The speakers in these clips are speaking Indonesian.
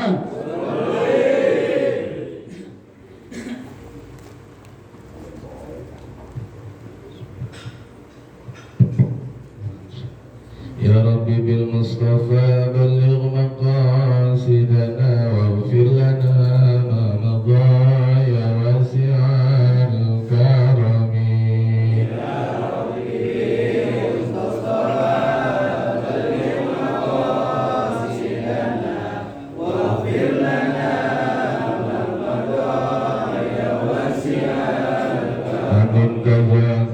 Ya Rabbi bil Mustafa balligh maqasidana waghfir lana ma madha ya wasi'al karami. Ya Rabbi bil Mustafa balligh maqasidana waghfir lana ma madha ya wasi'al karami. Amin kaza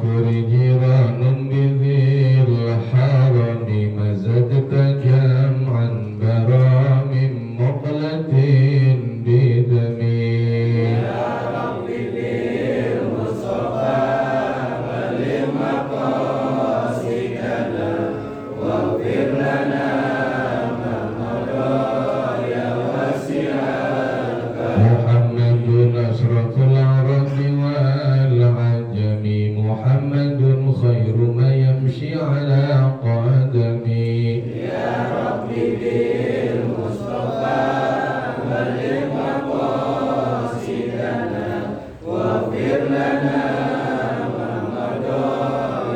jiranun bidhil harami mazadta jam'an baramin muqlatin bidami. Ya Rabbi bil Mustafa balligh maqasidana waghfir lana ma madha ya wasi'al karam. Muhammadun asraful arabi wal ajami Muhammadun khairu ma yamshi ala qadami. Ya Rabbi bil Mustafa balligh maqasidana waghfir lana ma madha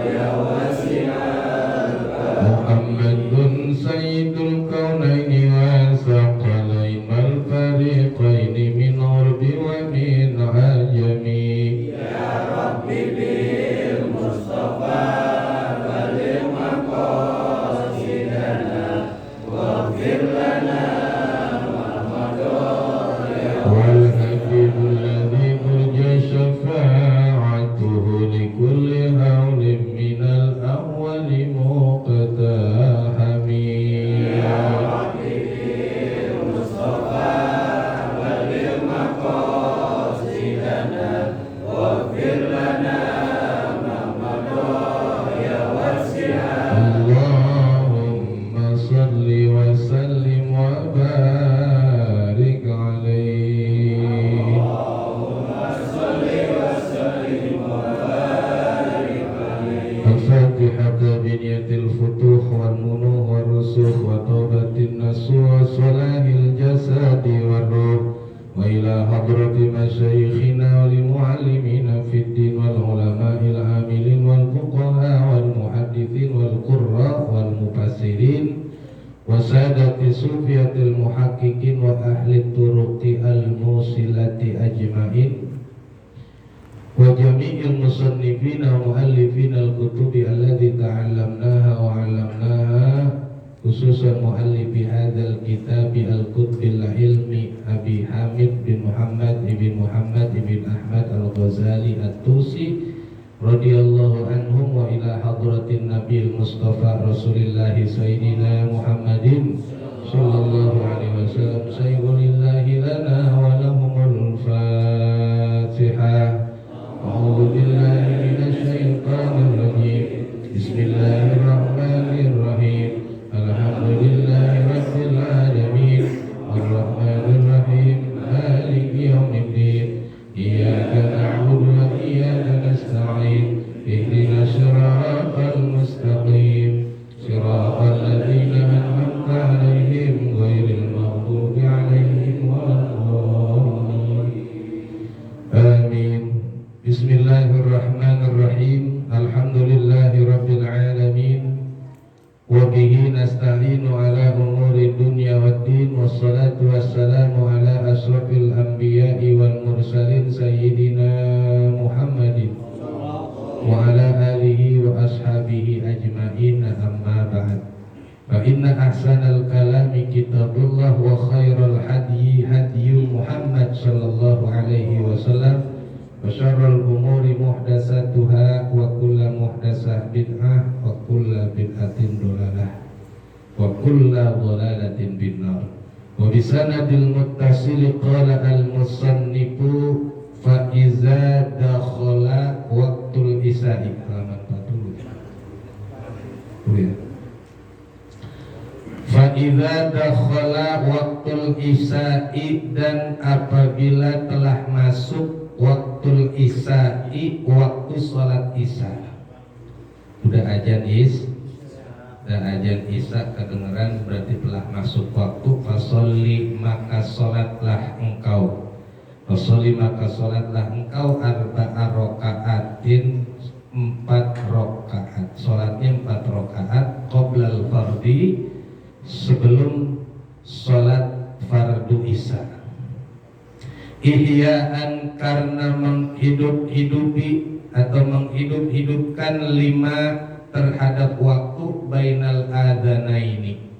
ya wasi'al karam. Muhammadun sayyidul kaunaini wa thaqalain wal fariqaini min urbi wa min ajami. Ya Rabbi bil Mustafa balligh maqasidana waghfir lana ma madha ya wal habibul ladzi turja syafa'atuhu li kulli hawlin minal awwali muqtahami. Ya Rabbi bil Mustafa balligh maqasidana waghfir lana ma madha ya wasi'al. Allahumma salli wa sallim wa barik alaihi. Allahumma salli wa sallim wa barik alaihi. Al-Fatihah biniyatil futuh wal munuh wal rusukh wa taubatin nasuh wa salahil jasadi wal ruh wa ila hadrati masyayikhina wa li muallimina fid din wal ulama'il amilin wal fuqaha wal muhaddithin wal qurra wal mufassirin wa sadati sufiyatil muhaqqiqin wa ahli turuqi al musilati ajma'in wa jami'il musannifina wa muallifina al kutubi allati ta'allamnaha wa 'allamnaha, khususan muallifi hadzal kitabi al-qutbil ilmi Abi Hamid bin Muhammad ibn Ahmad al-Ghazali at-Tusi radhiyallahu anhum wa ila hadratin Nabil Mustafa Rasulillah Sayyidina Muhammadin sallallahu alaihi wasallam sayyidilillahi lana wa lahumul Fatihah. A'udzu billahi minasy syaithanir rajim. Bismillahirrahmanirrahim. Alhamdulillahi rabbil alamin. Arrahmanir rahim. Maliki yaumiddin. Iyyaka na'budu wa iyyaka nasta'in. Ihdinas siratal mustaqim. Siratal ladzina an'amta 'alaihim ghairil maghdubi 'alaihim waladdallin. Amin. Bismillahirrahmanirrahim. Alhamdulillahi rabbil alamin. Wa bihi nasta'inu ala umuri dunya waddin. Wassalatu wassalamu ala asrafil anbiya'i wal mursalin sayyidina Muhammadin wa ala alihi wa ashabihi ajma'in, amma ba'd. Fa inna ahsanal kalami kitabullah wa khairal hadyi hadyu Muhammad sallallahu alaihi wasallam wa syarrul umuri muhdatsatuha wa kullu muhdatsah bid'ah wa kullu bid'atin dhalalah wa kullu dhalalatin binnar. Wa bisanadil muttasil qala al-musannifu fa iza dakhala waqtul isya'i, halaman 40. Fa iza dakhala waqtul isya'i, dan apabila telah masuk waktul isya'i, waktu sholat isya. Udah ajan isya kedengeran, berarti telah masuk waktu. Fasolli, maka salatlah engkau arba'a raka'atin 4 rakaat. Salatnya 4 rakaat qoblal fardi, sebelum salat fardu isya. Ihya'an, karena menghidup-hidupi atau menghidup-hidupkan 5 terhadap waktu bainal adzanaini,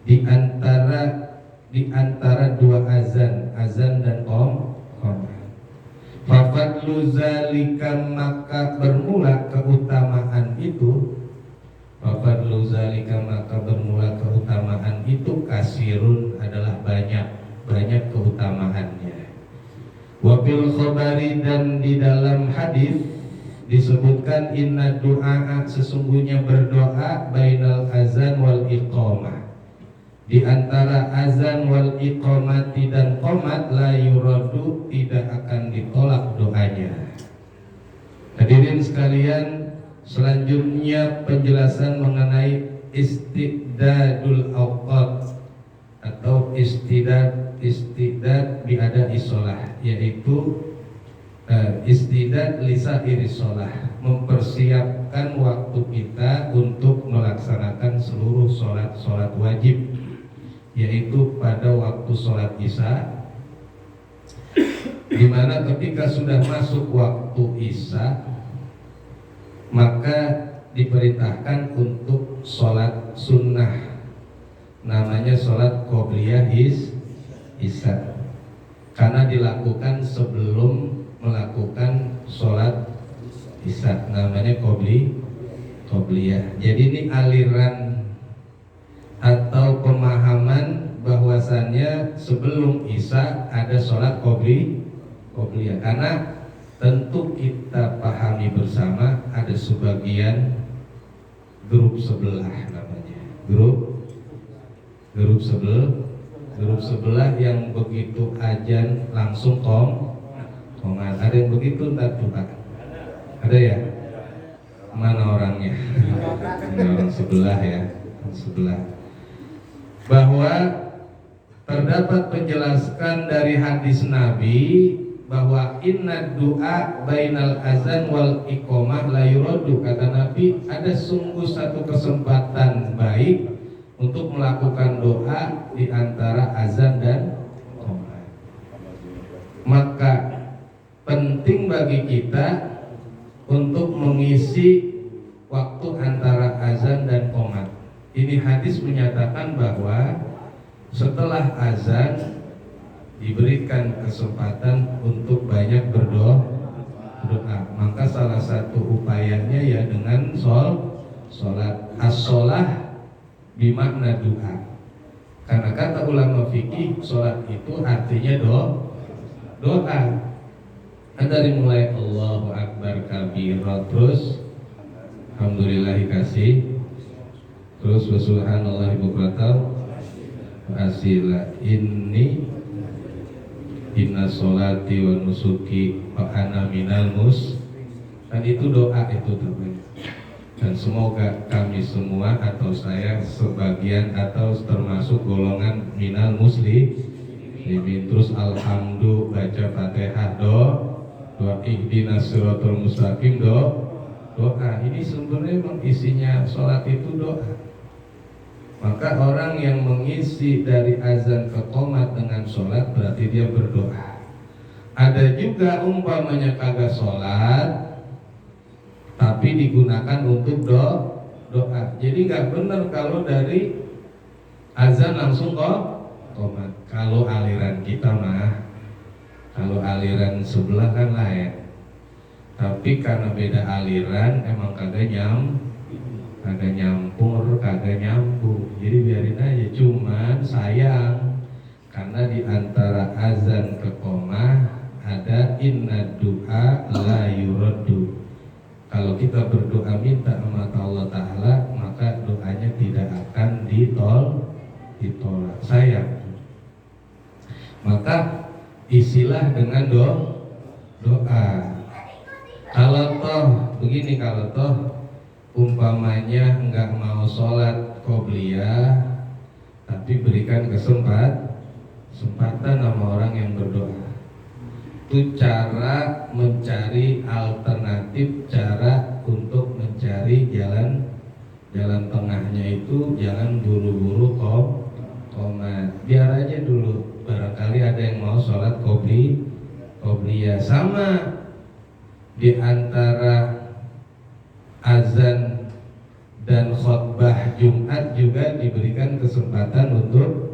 di antara 2 azan dan qomat. Fafadlu zalika, maka bermula keutamaan itu kasirun, adalah banyak keutamaannya. Wabil khobari, dan di dalam hadis disebutkan inna du'a, sesungguhnya berdoa bainal azan wal iqamah, di antara azan wal iqamati dan qomat, la yuradu, tidak akan ditolak doanya. Hadirin sekalian, selanjutnya penjelasan mengenai istidadul awqat atau istidad biada isolah, yaitu istidad lisairi sholah, mempersiapkan waktu kita untuk melaksanakan seluruh sholat wajib, yaitu pada waktu sholat isya, dimana ketika sudah masuk waktu isya maka diperintahkan untuk sholat sunnah, namanya sholat qobliyah isya, karena dilakukan sebelum melakukan sholat isya, namanya qobliyah. Jadi ini aliran atau pemahaman bahwasannya sebelum isya ada sholat qobliyah, karena tentu kita pahami bersama ada sebagian grup sebelah, namanya grup sebelah yang begitu ajan langsung qomat. Ada yang begitu enggak tuh Pak? Ada ya? Mana orangnya? Orang sebelah ya, sebelah. Bahwa terdapat penjelaskan dari hadis Nabi bahwa inna du'a bainal azan wal iqamah la yuradu, kata Nabi, ada sungguh satu kesempatan baik untuk melakukan doa di antara azan dan qomat. Maka penting bagi kita untuk mengisi waktu antara azan dan qomat. Ini hadis menyatakan bahwa setelah azan diberikan kesempatan untuk banyak berdoa. Maka salah satu upayanya ya dengan sholat. As-sholah bimakna doa. Karena kata ulama fikih, sholat itu artinya doa. Dari mulai Allahu Akbar kabira, terus alhamdulillah kasih, terus subhanallah bukratan asila, inna sholati wa nusuki wa ana minal dan itu doa itu teman. Dan semoga kami semua atau saya sebagian atau termasuk golongan minal muslimin. Terus alhamdulillah baca Fatihah doa ihdinas siratal mustaqim doa. Ini sebenarnya memang isinya sholat itu doa. Maka orang yang mengisi dari azan ke qomat dengan sholat berarti dia berdoa. Ada juga umpamanya kagak sholat tapi digunakan untuk doa. Jadi nggak benar kalau dari azan langsung qomat. Kalau aliran kita mah, kalau aliran sebelah kan lain. Tapi karena beda aliran emang kagak nyampur, kagak nyambung. Jadi biarin aja. Cuman sayang karena di antara azan ke qomah ada inna du'a la yuraddu. Kalau kita berdoa minta sama Allah Ta'ala, maka doanya tidak akan ditolak. Sayang. Maka isilah dengan doa. Kalau toh begini, kalau toh umpamanya enggak mau sholat qobliyah tapi berikan kesempatan kesempatan sama orang yang berdoa. Itu cara mencari alternatif, cara untuk mencari jalan tengahnya itu jangan buru-buru komat. Biar aja dulu, barangkali ada yang mau sholat qobliyah. Sama di antara azan dan khutbah Jumat juga diberikan kesempatan untuk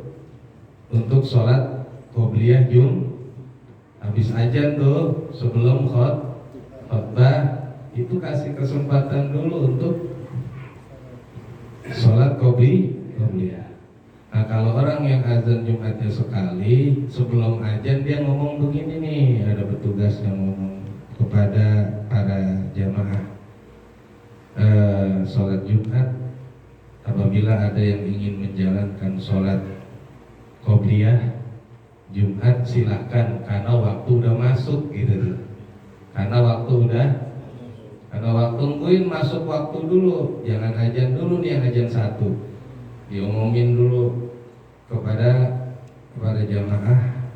sholat qobliyah habis azan tuh sebelum khutbah itu kasih kesempatan dulu untuk sholat qobliyah. Nah kalau orang yang azan Jumatnya sekali sebelum azan dia ngomong begini nih, ada petugas yang ngomong kepada para jamaah sholat Jumat, apabila ada yang ingin menjalankan sholat qobliyah Jumat silahkan, karena waktu udah masuk gitu. Karena waktu tungguin masuk waktu dulu, jangan azan dulu nih, yang azan 1 diumumin dulu kepada jamaah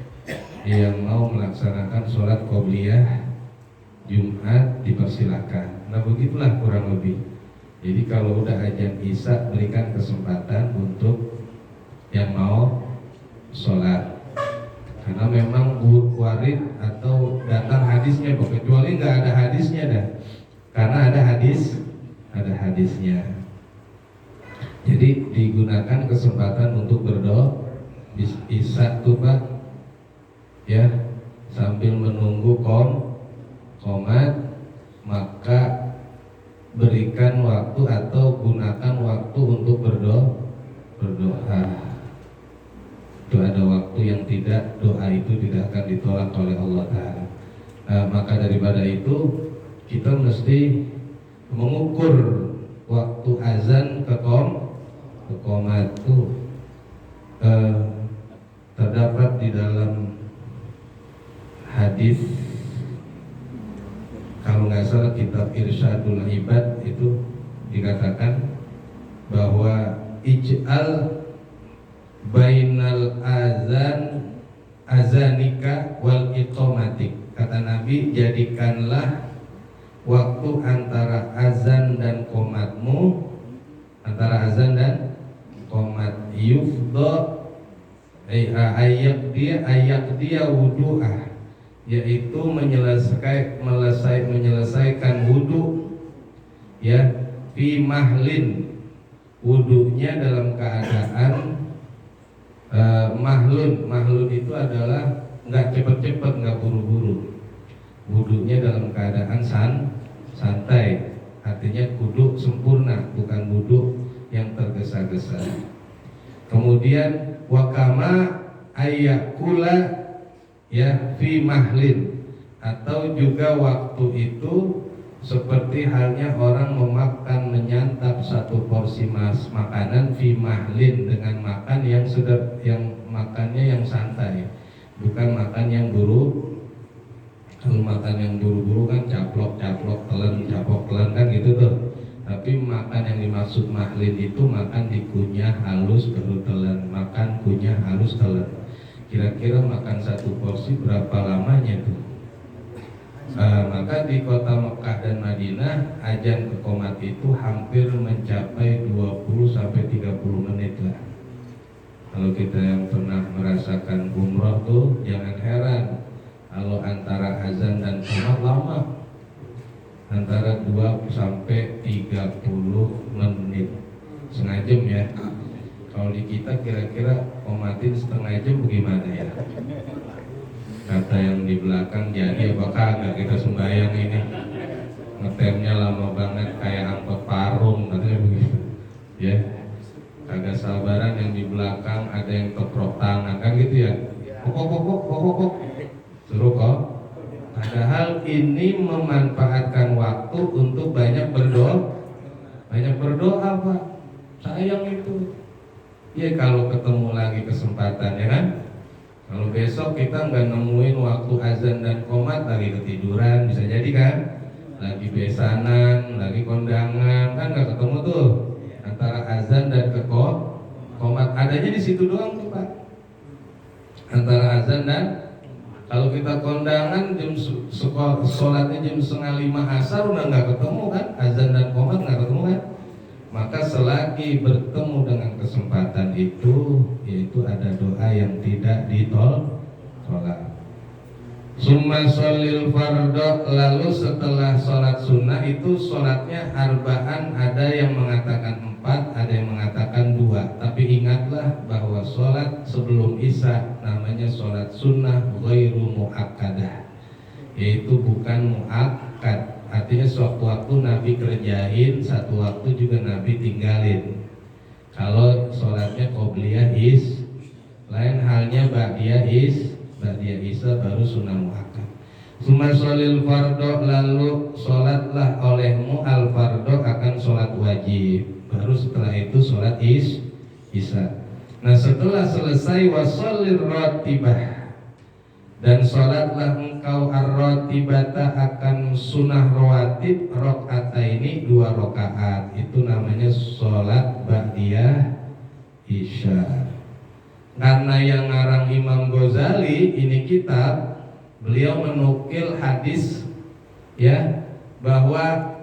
yang mau melaksanakan sholat qobliyah Jumat dipersilahkan. Nah begitulah kurang lebih. Jadi kalau udah azan isya berikan kesempatan untuk yang mau sholat. Karena memang warid atau datang hadisnya, kecuali nggak ada hadisnya dah. Karena ada hadisnya. Jadi digunakan kesempatan untuk berdoa isya tuh Pak, ya, sambil menunggu qomat, maka berikan waktu atau gunakan waktu untuk berdoa. Itu ada waktu yang doa itu tidak akan ditolak oleh Allah Ta'ala. Maka daripada itu kita mesti mengukur waktu azan ke qomat itu terdapat di dalam hadis, kalau nggak salah kitab Irsyadul Ibad itu dikatakan bahwa ij'al bainal azanika wal iqamatik. Kata Nabi, jadikanlah waktu antara azan dan qomatmu, antara azan dan qomat, yufdha ayak dia wudu'ah, yaitu menyelesaikan wudu, ya, fi mahlin, wudunya dalam keadaan mahlun itu adalah nggak cepet-cepet, nggak buru-buru. Wudunya dalam keadaan santai, artinya wudu sempurna, bukan wudu yang tergesa-gesa. Kemudian wakama ayakula, ya, fi mahlin, atau juga waktu itu seperti halnya orang memakan, menyantap satu porsi makanan fi mahlin, dengan makan yang makannya yang santai, bukan makan yang buru. Kalau makan yang buru-buru kan caplok telan kan gitu tuh. Tapi makan yang dimaksud mahlin itu makan dikunyah halus baru telan, makan kunyah halus telan. Kira-kira makan satu porsi berapa lamanya tuh? Maka di kota Mekah dan Madinah azan ke qomat itu hampir mencapai 20-30 menit lah. Kalau kita yang pernah merasakan umroh tuh jangan heran kalau antara azan dan qomat lama, antara 2-30 menit, setengah jam ya. Kalau di kita kira-kira qomatin setengah jam bagaimana ya? Kata yang di belakang, jadi apa kagak kita sembahyang ini, ngetemnya lama banget kayak angkot parung, katanya begitu ya. Kagak sabaran yang di belakang, ada yang keprok tangan kan gitu ya, pokok suruh kok. Padahal ini memanfaatkan waktu untuk banyak berdoa Pak, sayang itu ya. Kalau ketemu lagi kesempatan ya kan. Kalau besok kita nggak nemuin waktu azan dan qomat, lagi ketiduran, bisa jadi kan, lagi besanan, lagi kondangan, kan nggak ketemu tuh antara azan dan qomat. Adanya di situ doang tuh Pak. antara azan dan kalau kita kondangan jam sholatnya jam 4:30 asar udah nggak ketemu kan, azan dan qomat nggak ketemu kan. Maka selagi bertemu dengan kesempatan itu, yaitu ada doa yang tidak ditolak. Summa sholil fardo, lalu setelah sholat sunnah itu sholatnya arba'an, ada yang mengatakan 4, ada yang mengatakan 2. Tapi ingatlah bahwa sholat sebelum isya namanya sholat sunnah ghairu muakkadah, yaitu bukan muakkad. Artinya suatu waktu Nabi kerjain, satu waktu juga Nabi tinggalin. Kalau sholatnya qobliyah is, lain halnya ba'diyah is, ba'diyah isya baru sunnah muakkad. Summa sholil fardo, lalu sholatlah olehmu al fardo akan sholat wajib, baru setelah itu sholat isya. Nah setelah selesai washolir rotibah, dan sholatlah engkau ar-rotibata akan sunnah rawatib rokataini 2 rakaat. Itu namanya sholat ba'diyah isya. Karena yang ngarang Imam Ghazali ini kitab, beliau menukil hadis ya, bahwa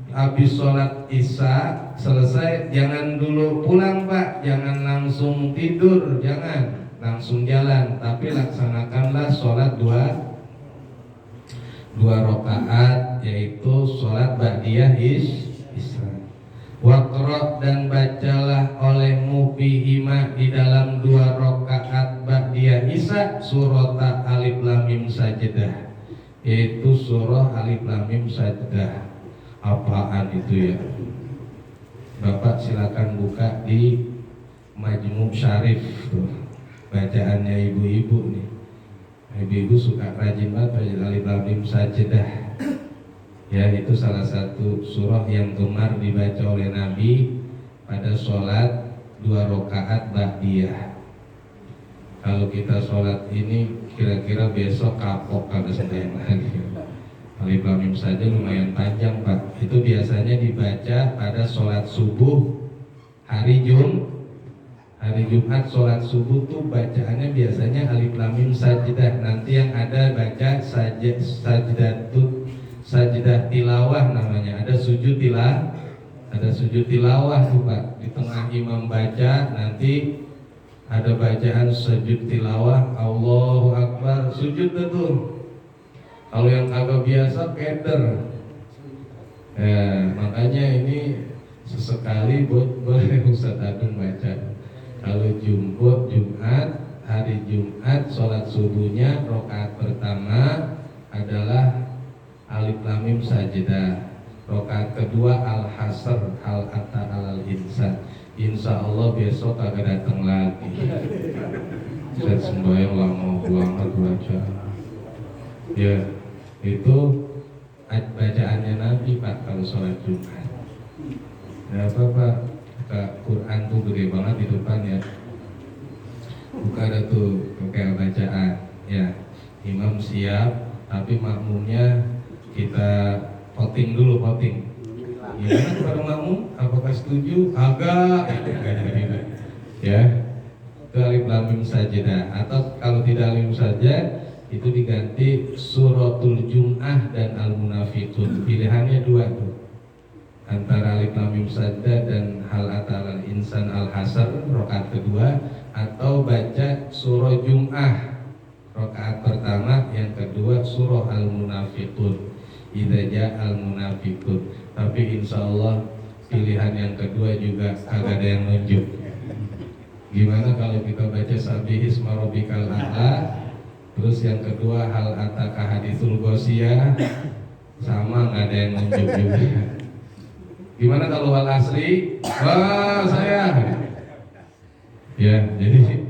habis sholat isya selesai jangan dulu pulang Pak, jangan langsung tidur, jangan langsung jalan, tapi laksanakanlah sholat 2 rakaat, yaitu sholat ba'diyah isya. Waqra, dan bacalah olehmu fihima di dalam 2 rakaat ba'diyah isya surat Alif Lam Mim Sajdah, yaitu surah Alif Lam Mim Sajdah. Apaan itu ya? Bapak silakan buka di Majmu' Syarif tuh, bacaannya ibu-ibu nih. Ibu-ibu suka rajin banget baca Alif Lam Mim Sajdah. Ya, itu salah satu surah yang gemar dibaca oleh Nabi pada sholat 2 rakaat ba'diyah. Kalau kita sholat ini kira-kira besok kapok kagak sembahyang lagi. Alif Lam Mim saja lumayan panjang Pak. Itu biasanya dibaca pada sholat subuh hari Jumat. Sholat subuh tuh bacaannya biasanya Alif Lam Mim Sajdah. Nanti yang ada baca sajdah tilawah namanya. Ada sujud tilawah tuh Pak. Di tengah imam baca nanti ada bacaan sujud tilawah, Allahu Akbar, sujud tuh. Kalau yang kagak biasa keder. Ya, makanya ini sesekali boleh Ustaz Agung baca. Kalau Jumat, hari Jumat sholat subuhnya rakaat pertama adalah Alif Lam Mim Sajdah, rakaat kedua Al-Hasr, Hal Ata Alal Insan. Insya Allah besok kagak datang lagi. Saya sembahyang lama banget baca. Ya, itu bacaannya Nabi Pak kalau sholat Jumat. Ya Pak, Quran tuh gede banget di depan ya. Buka ada tuh kayak bacaan. Ya, imam siap, tapi makmumnya kita voting dulu. Gimana kepada makmum? Apakah setuju? Agak. Ya, itu Alif Lam Mim Sajdah. Atau kalau tidak Alif saja, itu diganti Suratul Jum'ah dan Al-Munafiqun. Pilihannya 2 tuh, antara Alif Lam Mim Sajdah dan Hal Atal Insan Al-Hasr rakaat kedua, atau baca surah Jum'ah rakaat pertama, yang kedua surah Al-Munafiqun, Idza Ja'al Munafiqun. Tapi insya Allah pilihan yang kedua juga agak ada yang nunjuk. Gimana kalau kita baca Sabbihisma Rabbikal A'la, terus yang kedua Hal Ataka Haditsul Ghasyiyah, sama nggak ada yang nunjuk juga. Gimana kalau Wal Asri? Wah saya. Ya, jadi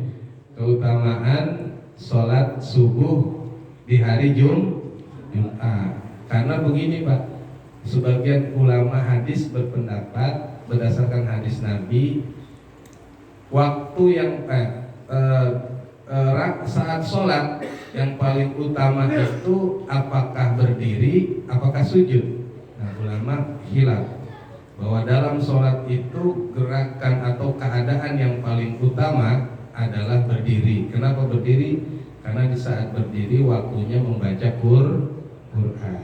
keutamaan sholat subuh di hari Jumat. Karena begini Pak, sebagian ulama hadis berpendapat berdasarkan hadis Nabi, waktu yang saat sholat yang paling utama itu apakah berdiri, apakah sujud. Nah, ulama khilaf bahwa dalam sholat itu gerakan atau keadaan yang paling utama adalah berdiri. Kenapa berdiri? Karena di saat berdiri waktunya membaca Quran.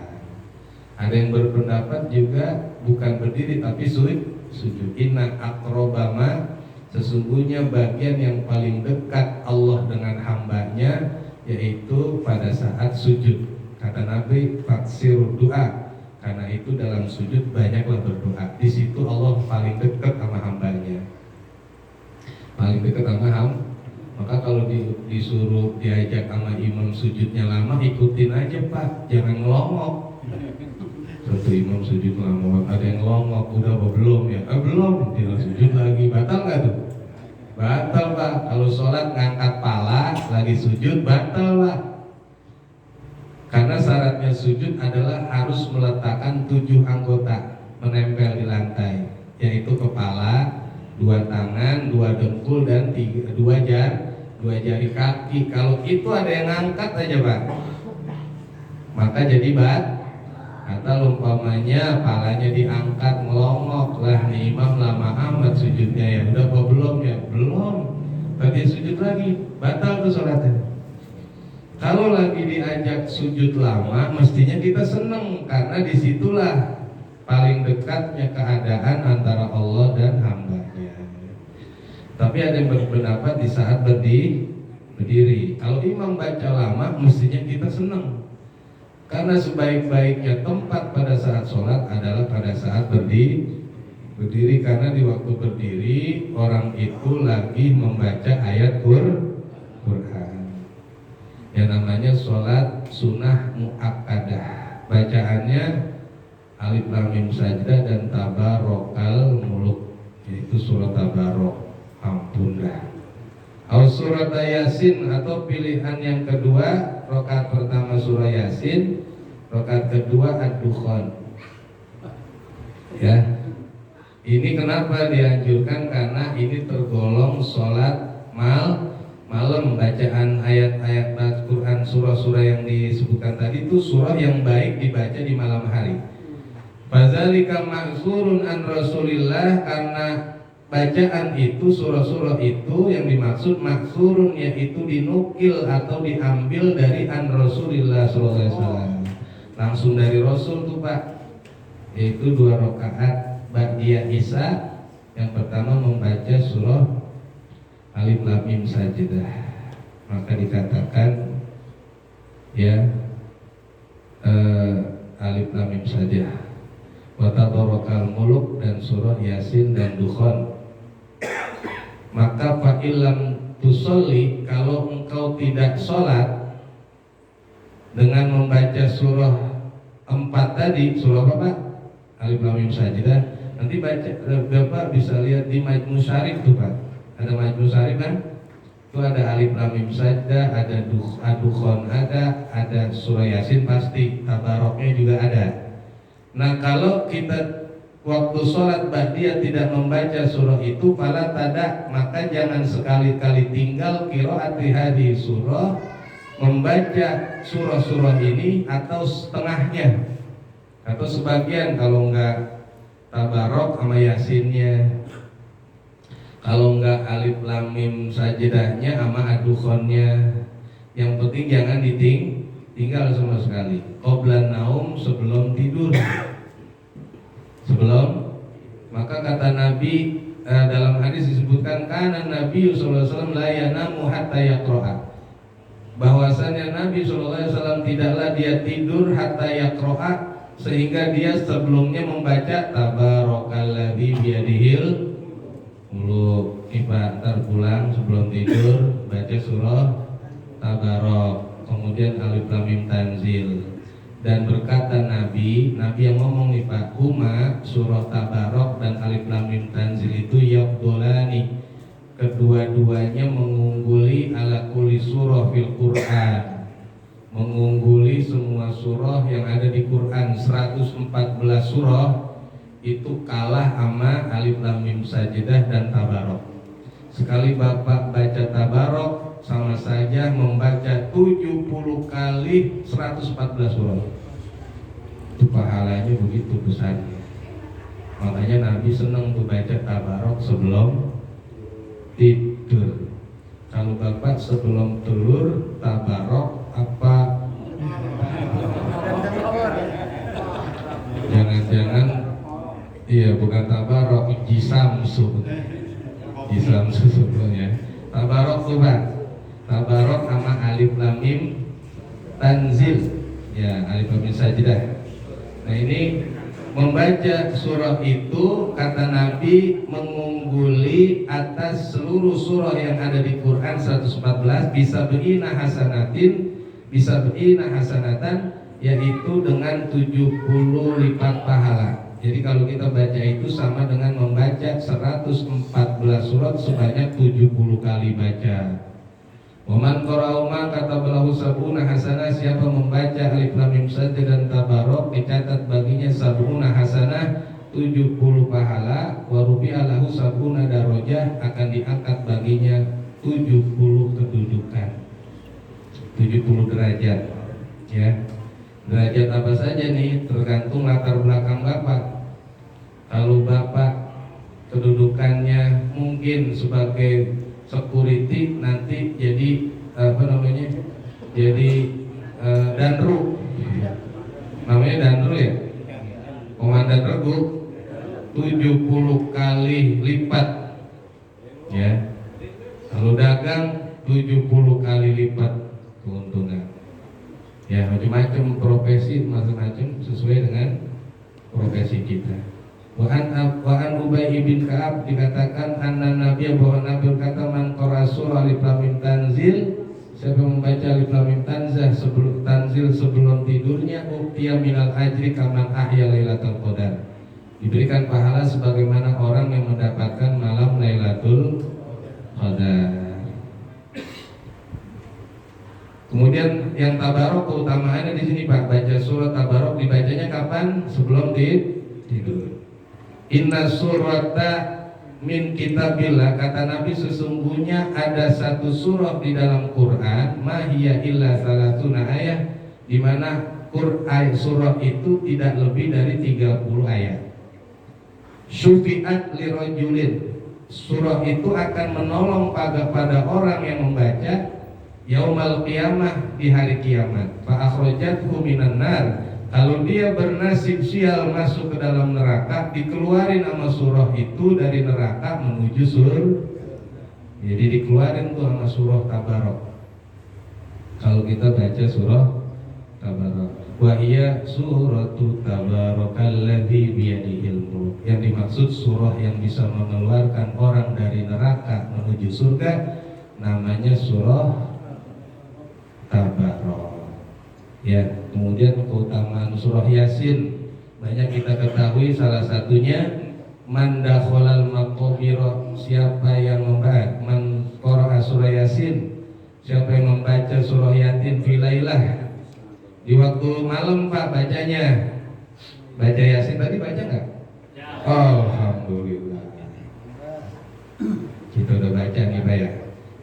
Ada yang berpendapat juga bukan berdiri tapi sujud. Inna akrobama, sesungguhnya bagian yang paling dekat Allah dengan hambanya yaitu pada saat sujud. Kata Nabi, faksiru doa. Karena itu dalam sujud banyaklah berdoa. Di situ Allah paling dekat sama hambanya. Paling dekat sama hamba. Maka kalau disuruh diajak sama imam sujudnya lama, ikutin aja Pak, jangan ngelongok. Satu imam sujud lama, ada yang ngelongok, udah apa belum ya? Belum, tinggal sujud lagi, batal nggak tuh? Batal Pak. Kalau sholat ngangkat pala, lagi sujud, batal Pak. Karena syaratnya sujud adalah harus meletakkan 7 anggota menempel di lantai, yaitu kepala, 2 tangan, 2 dengkul, dan 2 jari kaki. Kalau itu ada yang ngangkat aja Pak, maka jadi atau umpamanya palanya diangkat melongok lah nih imam, lama amat sujudnya ya. Udah apa belum ya? Belum. Tadi sujud lagi, batal tuh sholatnya. Kalau lagi diajak sujud lama, mestinya kita seneng karena disitulah paling dekatnya keadaan antara Allah dan hambanya. Tapi ada yang berpendapat di saat berdiri. Kalau imam baca lama, mestinya kita seneng karena sebaik-baiknya tempat pada saat sholat adalah pada saat berdiri. Karena di waktu berdiri orang itu lagi membaca ayat Quran. Yang namanya sholat sunnah muakkadah, bacaannya alif lam mim sajdah dan tabarokal muluk, yaitu surat tabarok. Ampun dah. Surat Yasin atau pilihan yang kedua, rakaat pertama surah Yasin, rakaat kedua ad-dukhan. Ya, ini kenapa dianjurkan? Karena ini tergolong sholat malam. Bacaan ayat-ayat Quran, surah-surah yang disebutkan tadi itu surah yang baik dibaca di malam hari. Fadzalika ma'zurun an Rasulillah, karena bacaan itu, surah-surah itu yang dimaksud maksurun, yaitu dinukil atau diambil dari an Rasulillah SAW, langsung dari Rasul tuh Pak, yaitu 2 rakaat ba'diyah Isya. Yang pertama membaca surah alif lam mim sajdah, maka dikatakan ya alif lam mim sajdah, wa tabarakal muluk, dan surah Yasin dan Dukhan. Maka fa'ilam tusolli, kalau engkau tidak sholat dengan membaca surah 4 tadi, surah apa Pak? Alif lam mim sajdah. Nanti Bapak bisa lihat di Majmu Syarif tuh Pak. Ada Majmu Syarif kan? Itu ada alif lam mim sajdah, ada Dukhan, ada surah Yasin pasti, tabaroknya juga ada. Nah, kalau kita waktu sholat ba'diyah tidak membaca surah itu, fala tada, maka jangan sekali-kali tinggal qiraat hadhihi surah, membaca surah-surah ini atau setengahnya atau sebagian, kalau enggak tabarok sama Yasinnya, kalau enggak alif lam mim sajdahnya sama ad-dukhannya. Yang penting jangan ditinggal sama sekali. Qablan naum, sebelum tidur. Maka kata Nabi, dalam hadis disebutkan kana Nabi sallallahu alaihi wasallam la yanamu hatta yaqra'a, bahwasanya Nabi sallallahu alaihi wasallam tidaklah dia tidur hatta yaqra'a, sehingga dia sebelumnya membaca tabarakalladzi biyadihil muluk. Ntar pulang sebelum tidur baca surah tabarok, kemudian alif lam mim tanzil. Dan berkata Nabi yang ngomong nih Pak, huma surah tabarok dan alif lam mim tanzil itu yafdolani, kedua-duanya mengungguli ala kulli surah fil Quran, mengungguli semua surah yang ada di Quran. 114 surah itu kalah sama alif lam mim sajdah dan tabarok. Sekali Bapak baca tabarok sama saja membaca 70 kali 114 surah. Itu pahalanya begitu besarnya. Makanya Nabi senang tuh baca tabarok sebelum tidur. Kalau Bapak sebelum telur tabarok apa? Jangan-jangan iya bukan tabarok, jisamsu. Jisamsu sebelumnya. Tabarok tuh Pak. Tabarok sama alif lam mim tanzil. Ya, alif lam mim sajdah. Nah, ini membaca surah itu kata Nabi mengungguli atas seluruh surah yang ada di Quran 114 bisa beina hasanatan yaitu dengan 70 lipat pahala. Jadi kalau kita baca itu sama dengan membaca 114 surat sebanyak 70 kali baca. Waman qara'uma katabalahu sabuna hasanah, siapa membaca alif lam mim sajdah dan tabarok dicatat baginya sabuna hasanah 70 pahala, wa rubi'a lahu sabuna darajah, akan diangkat baginya 70 kedudukan, 70 derajat. Ya. Derajat apa saja nih tergantung latar belakang Bapak. Kalau Bapak kedudukannya mungkin sebagai security, nanti jadi jadi danru, namanya danru ya, komandan regu, 70 kali lipat ya. Kalau dagang 70 kali lipat keuntungan ya. Macam-macam profesi, macam-macam sesuai dengan profesi kita. Wa'an Ubay bin Ka'ab dikatakan anna Nabi bahwa Nabi berkata man qara surah alif lam mim tanzil, siapa membaca alif lam mim tanzil sebelum tidurnya uqtiya minal ajri kaman ahya lailatul qadar, diberikan pahala sebagaimana orang yang mendapatkan malam Lailatul Qadar. Kemudian yang tabarok keutamaannya di sini Pak, baca surat tabarok dibacanya kapan? Sebelum tidur. Inna surata min kitabillah, kata Nabi sesungguhnya ada satu surah di dalam Quran mahiyya illa salatuna ayat, di mana Quran surah itu tidak lebih dari 30 ayat. Syufi'at lirajulin, surah itu akan menolong pada orang yang membaca yaumal qiyamah, di hari kiamat. Fa akhrajathu minan nar, kalau dia bernasib sial masuk ke dalam neraka, dikeluarin sama surah itu dari neraka menuju surga. Jadi dikeluarin tuh sama surah tabarok. Kalau kita baca surah tabarok, wa hiya suratu tabarokalladzi biyadihil mulk, yang dimaksud surah yang bisa mengeluarkan orang dari neraka menuju surga, namanya surah tabarok. Ya, kemudian keutamaan surah Yasin banyak kita ketahui, salah satunya man dakhalal maqabira, siapa yang membaca man qara'a surah Yasin, siapa yang membaca surah Yasin filailah, di waktu malam Pak bacanya. Baca Yasin tadi baca enggak? Ya. Alhamdulillah. Kita udah baca nih Pak ya.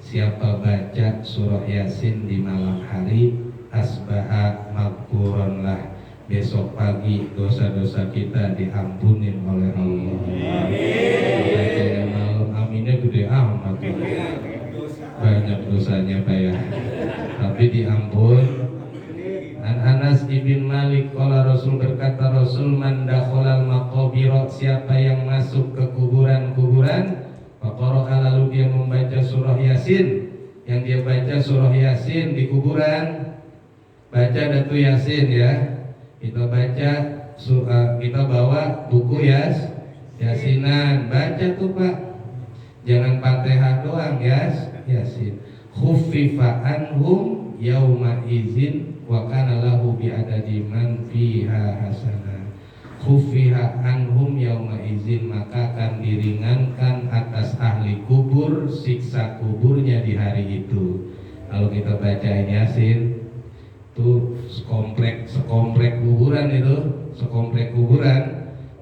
Siapa baca surah Yasin di malam hari, asbaha maghfuron lah, besok pagi dosa-dosa kita diampunin oleh Allah. Amin. Malam aminnya gede amat, banyak dosanya Pak ya, tapi diampun. An Anas ibn Malik qala Rasul, berkata Rasul, man dakhalal maqabira, siapa yang masuk ke kuburan-kuburan, faqara, lalu dia membaca surah Yasin, yang dia baca surah Yasin di kuburan. Baca Datu Yasin ya. Kita baca kita bawa buku Yasinan, baca tuh Pak. Jangan Fatihah doang Yasin. Khuffifa anhum yauma izin wa kana lahu bi adadi man fiha hasanah. Khuffiha anhum yauma izin, maka akan diringankan atas ahli kubur siksa kuburnya di hari itu. Kalau kita bacain Yasin itu sekomplek kuburan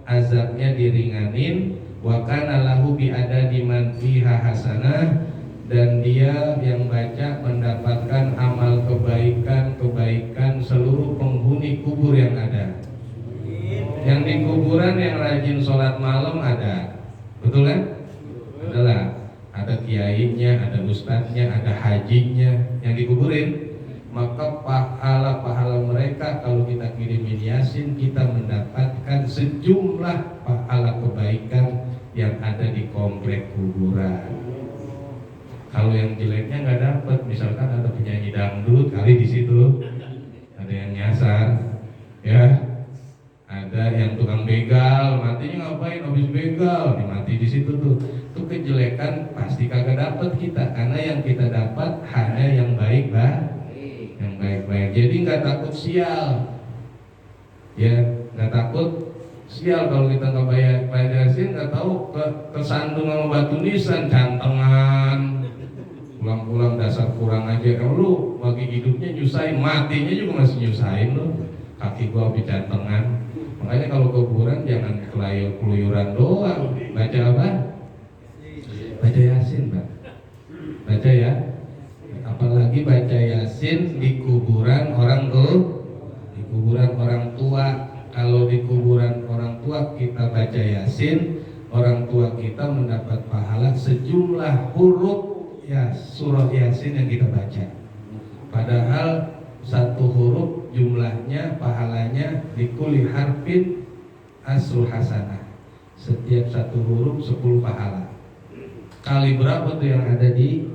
azabnya diringanin. Wa kana lahu bi adadi man fiha hasanah, dan dia yang baca mendapatkan amal kebaikan seluruh penghuni kubur yang ada. Yang di kuburan yang rajin sholat malam ada, betul kan? Adalah ada kiainya, ada ustadznya, ada maka pahala-pahala mereka kalau kita kirimin Yasin, kita mendapatkan sejumlah pahala kebaikan yang ada di komplek kuburan. Kalau yang jeleknya nggak dapat, misalkan ada penyanyi dangdut kali di situ, ada yang nyasar, ya, ada yang tukang begal, matinya ngapain? Habis begal, dimati di situ tuh. Itu kejelekan pasti kagak dapat kita, karena yang kita dapat hanya yang baik, yang baik-baik. Jadi nggak takut sial, ya, nggak takut sial kalau kita nggak bayar Yasin, nggak tahu kesandung sama batu nisan, cantengan. Pulang-pulang dasar kurang aja, lu bagi hidupnya nyusahin, matinya juga masih nyusahin lu. Kaki gua bicantengan. Makanya kalau kuburan jangan keluyuran doang. Baca apa? Baca Yasin, Pak. Baca ya. Apalagi baca Yasin di kuburan orang tua. Di kuburan orang tua. Kalau di kuburan orang tua kita baca Yasin, orang tua kita mendapat pahala sejumlah huruf ya surah Yasin yang kita baca. Padahal satu huruf jumlahnya pahalanya di kulli harfin asru hasanah. Setiap satu huruf 10 pahala. Kali berapa tuh yang ada di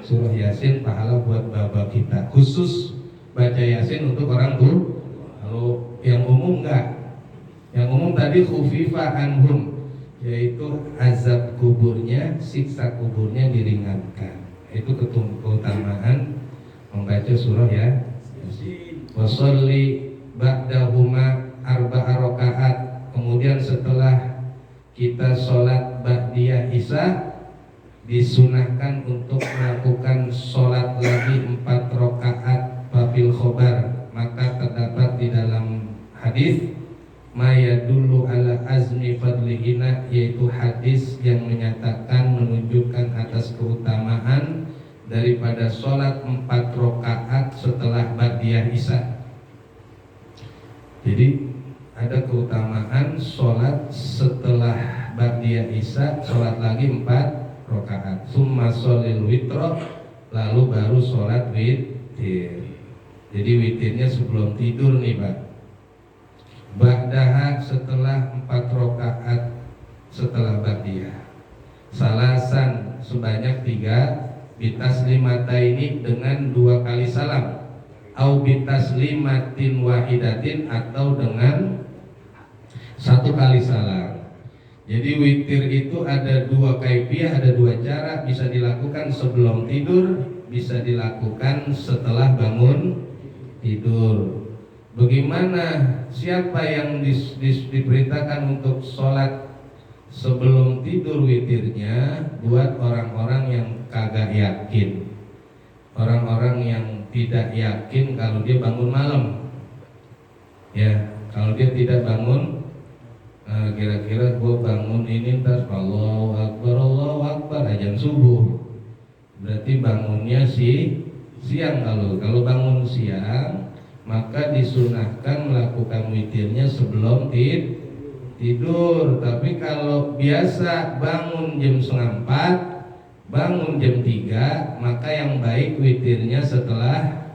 surah Yasin pahala buat bapak kita. Khusus baca Yasin untuk orang tua. Kalau yang umum enggak. Yang umum tadi khufifa anhum, yaitu azab kuburnya, siksa kuburnya diringankan. Itu keutamaan membaca surah ya. Wasolli ba'dahuma arba'a rakaat. Kemudian setelah kita sholat ba'diyah isya, disunahkan untuk melakukan sholat lagi 4 rakaat fafil khobar. Maka terdapat di dalam hadis maya dulu ala azmi fadlihina, yaitu hadis yang menyatakan menunjukkan atas keutamaan daripada sholat 4 rakaat setelah ba'diyah isya. Jadi ada keutamaan sholat setelah ba'diyah isya, sholat lagi 4 rakaat. Summa sholil witro, lalu baru sholat witir. Jadi witirnya sebelum tidur nih, Pak. Ba'daha, setelah 4 rakaat setelah ba'diyah. Salasan, sebanyak 3. Bitaslimataini, dengan 2 kali salam. Au bitaslimatin wahidatin, atau dengan 1 kali salam. Jadi witir itu ada 2 kaifiyah, ada 2 cara. Bisa dilakukan sebelum tidur, bisa dilakukan setelah bangun tidur. Bagaimana, siapa yang diberitakan untuk sholat sebelum tidur witirnya? Buat orang-orang yang kagak yakin, orang-orang yang tidak yakin kalau dia bangun malam. Ya, kalau dia tidak bangun, kira-kira gue bangun ini ntar Allahu Akbar azan subuh. Berarti bangunnya siang. Kalau bangun siang, maka disunahkan melakukan witirnya sebelum tidur. Tapi kalau biasa bangun jam 3:30, bangun jam 3, maka yang baik witirnya setelah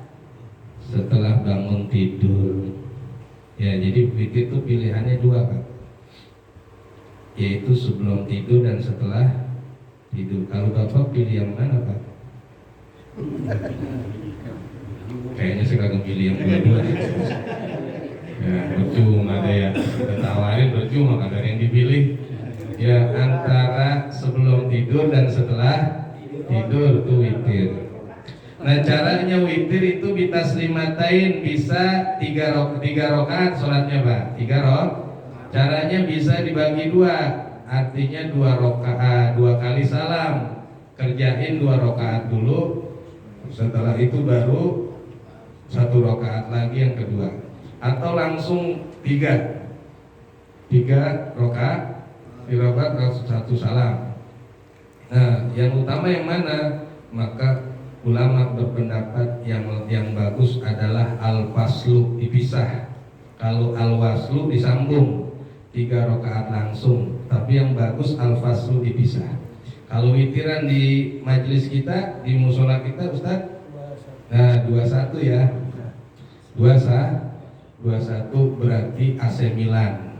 bangun tidur. Ya, jadi witir itu pilihannya 2, Pak. Yaitu sebelum tidur dan setelah tidur. Kalau Bapak pilih yang mana, Pak? Kayaknya saya kagak pilih yang dua-dua. Ya, percuma ada ya. Kita tawarin percuma, kagak ada yang dipilih. Ya, antara sebelum tidur dan setelah tidur itu witir. Nah, caranya witir itu bitaslimatain, bisa 3 rakaat sholatnya, Pak. 3 rakaat. Caranya bisa dibagi 2, artinya 2 rakaat, 2 kali salam. Kerjain 2 rakaat dulu, setelah itu baru 1 rakaat lagi yang kedua. Atau langsung 3 rakaat, 3 rakaat 1 salam. Nah, yang utama yang mana? Maka ulama berpendapat yang bagus adalah al-faslu, dipisah. Kalau al-waslu disambung 3 rakaat langsung, tapi yang bagus al-faslu dipisah. Kalau witiran di majelis kita, di musola kita, Ustaz, nah 21 ya, 21 berarti AC Milan.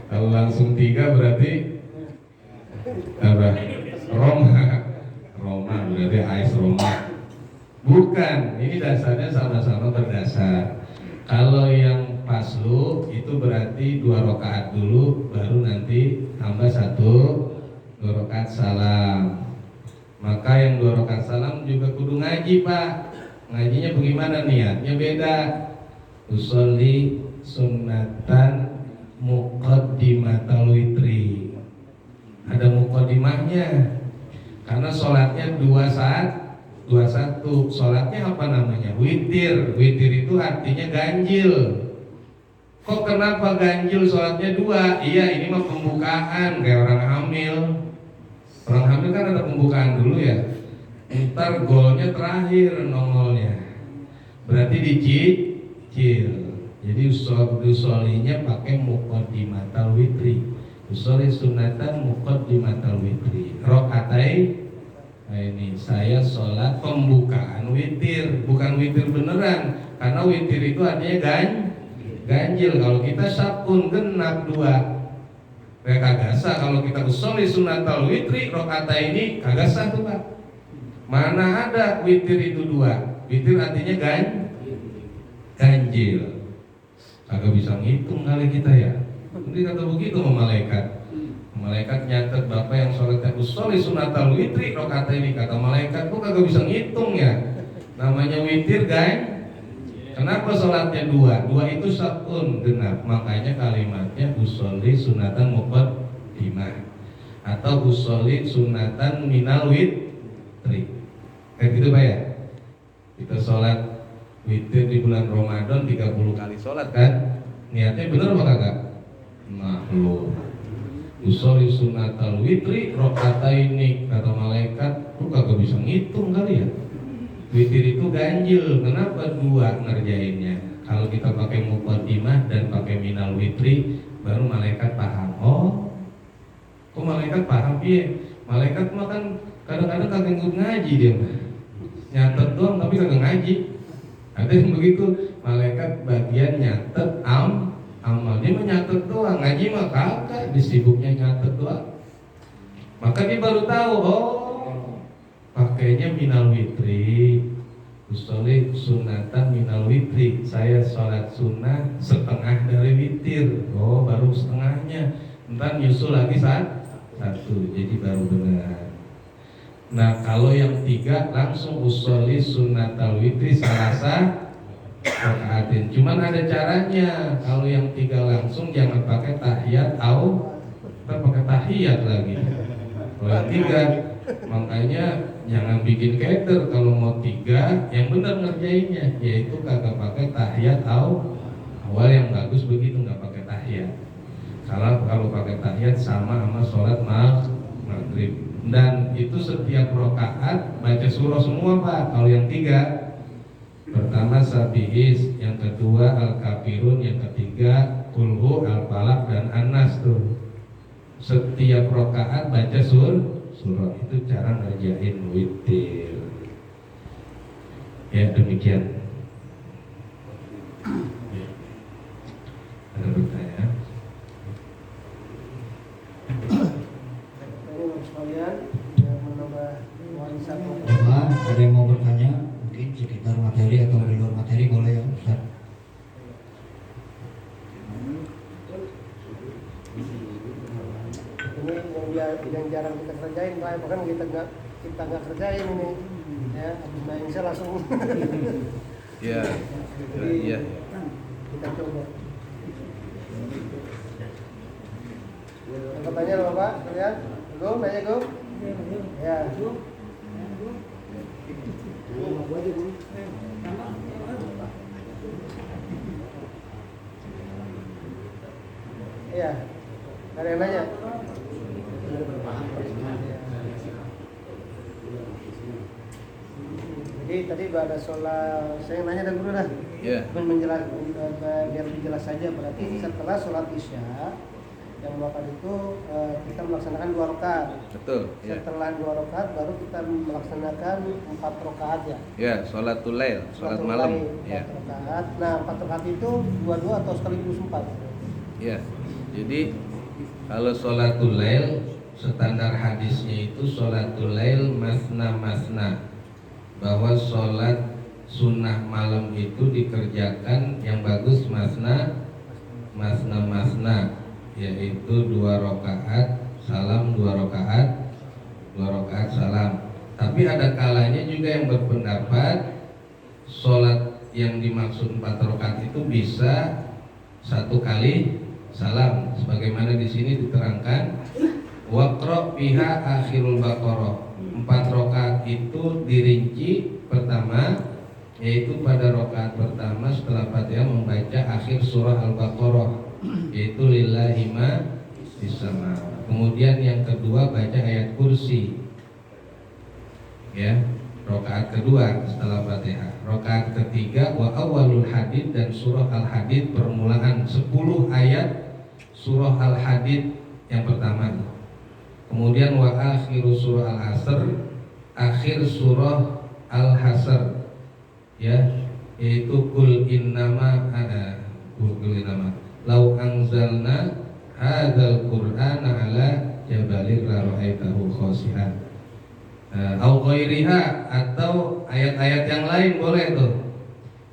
Kalau langsung 3 berarti apa? Roma berarti AS Roma. Bukan, ini dasarnya sama-sama berdasar. Kalau yang paslu itu berarti 2 rakaat dulu, baru nanti tambah 2 rakaat salam. Maka yang 2 rakaat salam juga kudu ngaji, Pak. Ngajinya bagaimana, niatnya beda. Usolli sunnatan muqaddimatal witri. Ada muqaddimahnya. Karena sholatnya 21. Sholatnya apa namanya? Witir. Witir itu artinya ganjil. Kok kenapa ganjil sholatnya 2? Iya, ini mah pembukaan kayak orang hamil. Orang hamil kan ada pembukaan dulu ya. Ntar golnya terakhir nongolnya. Berarti dicicil. Jadi usolinya pakai muqaddimatal witri. Usoli sunatan muqaddimatal witri. Rokaatai. Nah ini saya sholat pembukaan witir, bukan witir beneran. Karena witir itu artinya ganjil. Kalau kita sabun genap 2. Kagak sah. Kalau kita usoli sunatal witri rokaat ini kagak sah tuh, Pak. Mana ada witir itu 2. Witir artinya ganjil. Kagak bisa ngitung kali kita ya. Nanti kata begitu sama malaikat. Malaikat nyatet bapak yang sholatnya usoli sunatal witri rokaat ini. Kata malaikat, kok kagak bisa ngitung ya. Namanya witir kenapa sholatnya 2? 2 itu sabun genap. Makanya kalimatnya usoli sunatan muqaddimah atau usoli sunatan minal witri. Kayak gitu Pak ya. Kita sholat witir di bulan Ramadan 30 kali sholat kan. Niatnya bener apa kagak? Makhluk. Usoli sunatal witri rokaataini. Kata malaikat, lu kagak bisa ngitung kali ya. Witir itu ganjil. Kenapa 2 ngerjainnya? Kalau kita pakai muqaddimah dan pakai minal witri, baru malaikat paham. Oh, kok malaikat paham? Iya, malaikat mah kan kadang-kadang kagak ikut ngaji dia mah. Nyatet doang tapi kagak ngaji. Ada yang begitu, malaikat bagian nyatet amal, dia mah nyatet doang, ngaji mah kagak, disibuknya nyatet doang. Maka dia baru tahu, oh pakainya minal witri. Usolli sunatan minal witri. Saya sholat sunnah setengah dari witir. Oh baru setengahnya. Ntar nyusul lagi 1. Jadi baru benar. Nah kalau yang 3 langsung usolli sunatal witri salasa rakaatin. Cuman ada caranya. Kalau yang 3 langsung jangan pakai tahiyat pakai tahiyat lagi. Kalau yang 3 makanya jangan bikin keder. Kalau mau 3 yang benar ngerjainnya, yaitu kagak pakai tahiyat awal yang bagus begitu, nggak pakai tahiyat. Kalau pakai tahiyat sama sholat maghrib. Dan itu setiap rakaat baca surah semua Pak. Kalau yang 3 pertama Sabihis, yang kedua Al-Kafirun, yang ketiga Kulhu, Al-Falaq dan An-Nas tuh. Setiap rakaat baca surah. Itu cara ngerjain witir. Ya demikian. Ada pertanyaan? Sekalian yang menambah warisan. Ada yang mau bertanya? Mungkin sekitar materi atau di luar materi boleh ya Ustaz. Ini yang jarang kita kerjain Pak, bahkan kita nggak kerjain ini ya. Nah ini saya langsung Iya. Iya. kita coba. Yang pertanyaan apa Pak? Kalian? Go, nanya go. Ya. Iya. Ada yang nanya? Jadi tadi ada sholat, saya nanya dulu dah. Iya. Biar lebih jelas saja. Berarti setelah sholat isya Yang 2 rakaat itu kita melaksanakan 2 rakaat. Betul. Ya. Setelah 2 rakaat baru kita melaksanakan 4 rakaat ya. Ya, sholatul lail, sholat Salatul malam. lail, Ya. 4 rakaat. Nah, 4 rakaat itu 2-2 atau sekaligus 4? Ya. Jadi Kalau sholatul lail, standar hadisnya itu sholatul lail masna, bahwa sholat sunnah malam itu dikerjakan yang bagus masna, yaitu 2 rakaat salam, 2 rakaat salam. Tapi ada kalanya juga yang berpendapat sholat yang dimaksud 4 rakaat itu bisa 1 kali salam, sebagaimana di sini diterangkan waqra fiha akhirul baqarah. 4 rakaat itu dirinci pertama, yaitu pada rakaat pertama setelah Fatihah membaca akhir surah Al-Baqarah, yaitu lillahi ma fis sama. Kemudian yang kedua baca ayat kursi, ya, rakaat kedua setelah Fatihah. Rakaat ketiga wa awwalul hadid, dan surah Al-Hadid permulaan 10 ayat surah Al-Hadid yang pertama. Kemudian wa akhiru surah Al-Asr, akhir surah Al-Hasr, ya, yaitu kul innama lau anzalna hadzal qur'ana ala jabalin la ra'aitahu khashi'an. Au ghairiha, atau ayat-ayat yang lain boleh tuh.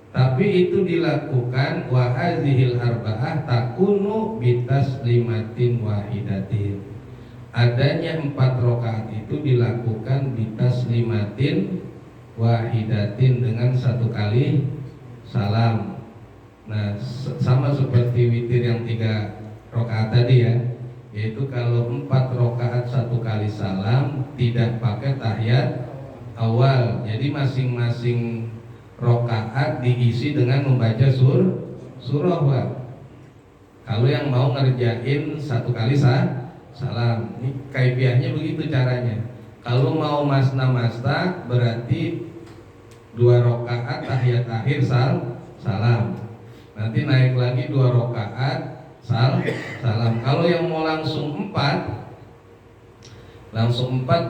Tapi itu dilakukan wa hazihil arba'ah takunu bitaslimatin wahidatin. Adanya 4 rakaat itu dilakukan bitaslimatin wahidatin, dengan 1 kali salam. Nah, sama seperti witir yang 3 rakaat tadi ya, yaitu kalau 4 rakaat 1 kali salam tidak pakai tahiyat awal. Jadi masing-masing rakaat diisi dengan membaca surah Pak. Kalau yang mau ngerjain 1 kali salam, ini kaifiahnya begitu caranya. Kalau mau masna berarti 2 rakaat tahiyat akhir salam. Nanti naik lagi 2 rakaat salam. Kalau yang mau langsung 4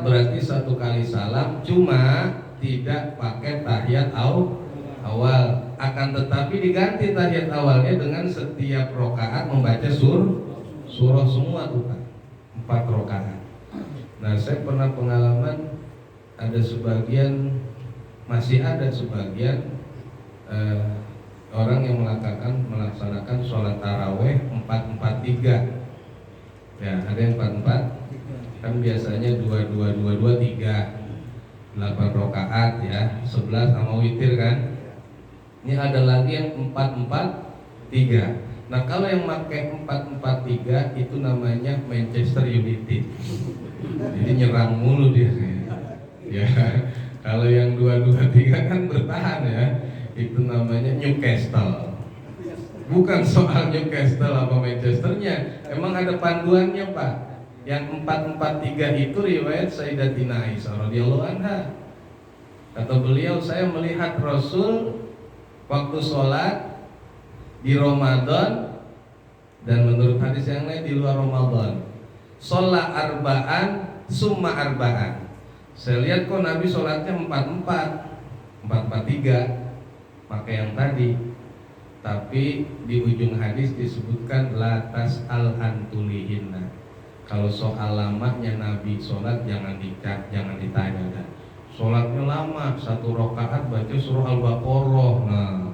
berarti 1 kali salam, cuma tidak pakai tahiyat awal. Akan tetapi diganti tahiyat awalnya dengan setiap rakaat membaca surah semua tuh Pak, 4 rakaat. Nah, saya pernah pengalaman ada sebagian, masih ada sebagian orang yang melaksanakan sholat taraweh 4-4-3. Ya, ada yang 4-4, kan biasanya 2-2-2-2-3, 8 rakaat ya, 11 sama witir kan. Ini ada lagi yang 4-4-3. Nah, kalau yang pakai 4-4-3 itu namanya Manchester United. Jadi nyerang mulu dia. Ya, kalau yang 2-2-3 kan bertahan ya. Itu namanya Newcastle. Bukan soal Newcastle apa Manchesternya, emang ada panduannya Pak. Yang 4-4-3 itu riwayat Sayyidatina Aisyah radhiyallahu anha. Kata beliau, saya melihat Rasul waktu sholat di Ramadan, dan menurut hadis yang lain di luar Ramadan, sholat arba'an summa arba'an. Saya lihat kok Nabi sholatnya 4-4-3, pakai yang tadi. Tapi di ujung hadis disebutkan la tas'al antulihinna. Kalau soal lamanya Nabi sholat jangan ditanya dah. Sholatnya lama, 1 rakaat baca surah Al-Baqarah. Nah,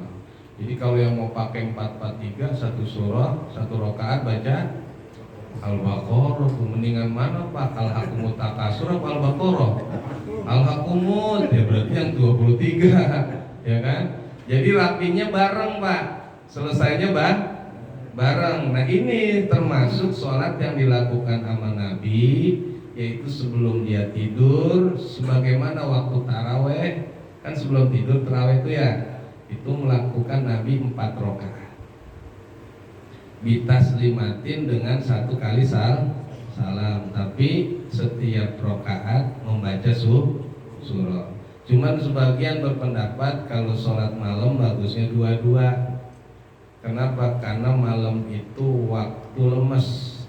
jadi kalau yang mau pakai 4-4-3, 1 surah, 1 rakaat baca Al-Baqarah. Mendingan mana Pak? Al-Hakumut Takasur apa Al-Baqarah? Al-Hakumut, ya berarti yang 23, ya kan? Jadi rapinya bareng Pak, selesainya bareng. Nah, ini termasuk sholat yang dilakukan sama Nabi, yaitu sebelum dia tidur, sebagaimana waktu taraweh kan sebelum tidur taraweh itu ya, itu melakukan Nabi 4 rakaat bitaslimatin dengan 1 kali salam, tapi setiap rakaat membaca surah. Cuman sebagian berpendapat kalau sholat malam bagusnya 2-2. Kenapa? Karena malam itu waktu lemes,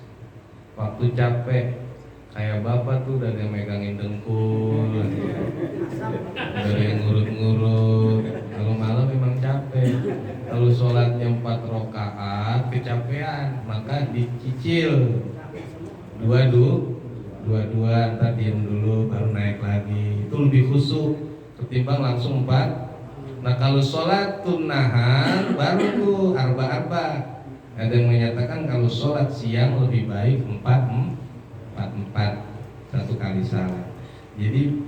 waktu capek kayak bapak tuh udah ada yang megangin dengkul, udah ada yang ngurut-ngurut. Kalau malam memang capek. Kalau sholatnya 4 rakaat kecapean, maka dicicil dua, ntar diem dulu baru naik lagi. Itu lebih khusyuk ketimbang langsung 4. Nah kalau sholat tunahan baru tuh arba. Ada yang menyatakan kalau sholat siang lebih baik 4 satu kali salat. Jadi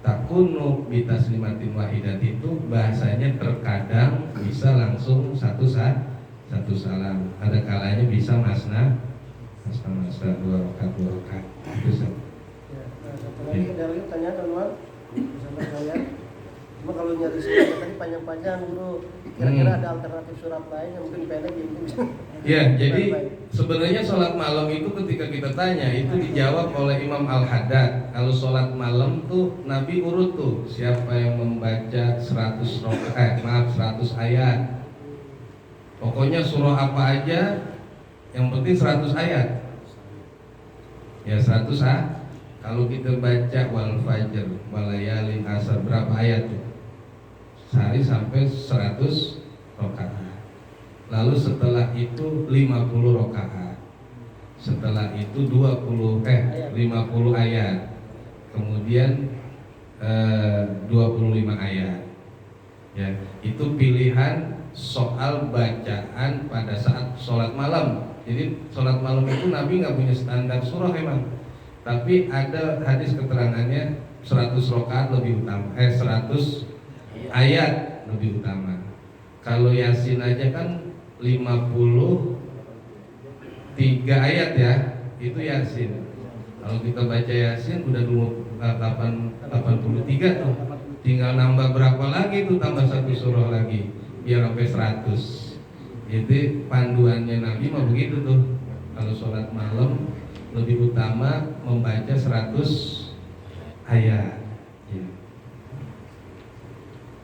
takunu bitaslimatin wahidat itu bahasanya terkadang bisa langsung satu salam. Ada kalanya bisa masna 2 rakaat. Itu saja. Ya, nah, satu lagi ada lagi pertanyaan teman-teman sampai saya. Cuma kalau nyari surat tadi panjang-panjang dulu, kira-kira ada alternatif surat lain yang mungkin pendek yang mungkin bisa. Ya, jadi sebenarnya sholat malam itu ketika kita tanya itu dijawab oleh Imam Al-Haddad. Kalau sholat malam tuh Nabi urut tuh siapa yang membaca 100 ayat. Pokoknya surah apa aja, yang penting 100 ayat. Ya 100 Kalau kita baca wal fajr, walayalin asar, berapa ayat tuh? Sehari sampai 100 rakaat. Lalu setelah itu 50 rakaat. Setelah itu 50 ayat. Kemudian 25 ayat. Ya, itu pilihan soal bacaan pada saat sholat malam. Jadi sholat malam itu Nabi nggak punya standar surah emang, tapi ada hadis keterangannya 100 rakaat lebih utama, 100 ayat lebih utama. Kalau Yasin aja kan 53 ayat ya, itu Yasin. Kalau kita baca Yasin udah 83 tuh, tinggal nambah berapa lagi tuh, tambah 1 surah lagi biar sampai 100. Jadi panduannya Nabi mah begitu tuh. Kalau sholat malam lebih utama membaca 100 ayat. Ya.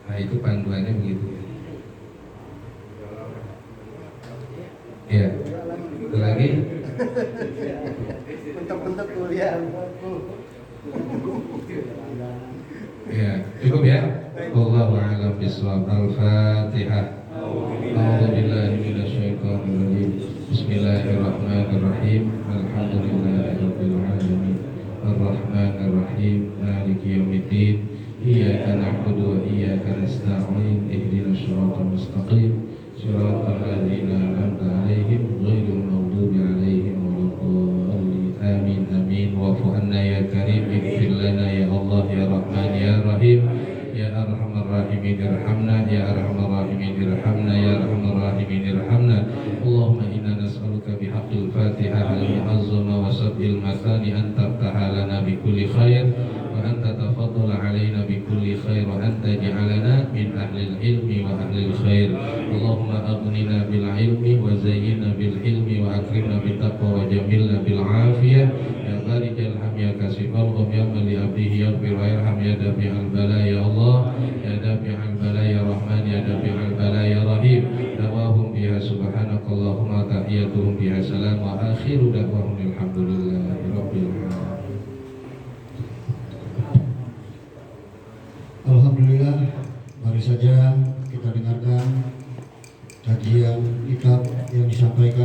Nah itu panduannya begitu. Ya. Itu lagi. Bentuk-bentuk kuliah. Ya, cukup ya. Wallahu a'lam bishawab. Al-Fatihah. A'udzubillahi minasyaitonir rajim. Bismillahirrahmanirrahim. Alhamdulillahirabbil alamin. Arrahmanir rahim. Maliki yaumiddin. Iyyaka na'budu wa iyyaka nasta'in. Ihdinas siratal mustaqim. Shiratal ladzina an'amta 'alaihim ghairil maghdubi 'alaihim waladdallin. Amin amin. Wa'fu 'anna ya karim. Ighfir lana ya Allah ya Rahman ya Rahim. Ya Arhamar Rahimin irhamna, ya Arhamar Rahimin irhamna, ya Arhamar Rahimin irhamna. Allahumma inna nas'aluka bihaqqil Fatihah al-mu'azzama wa sab'il matani an taftaha lana bi kulli khair wa an tatafaddala alaina bi kulli khair wa an taj'alana min ahlil ilmi wa ahlil khair. Allahumma aghnina bil ilmi wa zayyinna bil ilmi wa akrimna bit taqwa wa jamilna bil afiyah. Ya barijal ham ya kasifal gham ya mali abdihi yaghfir wa yarham ya dafi'al bala ya Allah ya dafi'al bala ya Rahman ya dafi'al bala ya Rahim. Dawahum biha subhanakallahumma tahiyatuhum biha salam wa akhiru da'wahum alhamdulillahi rabbil alamin. Alhamdulillah, baru saja kita dengarkan kajian kitab yang disampaikan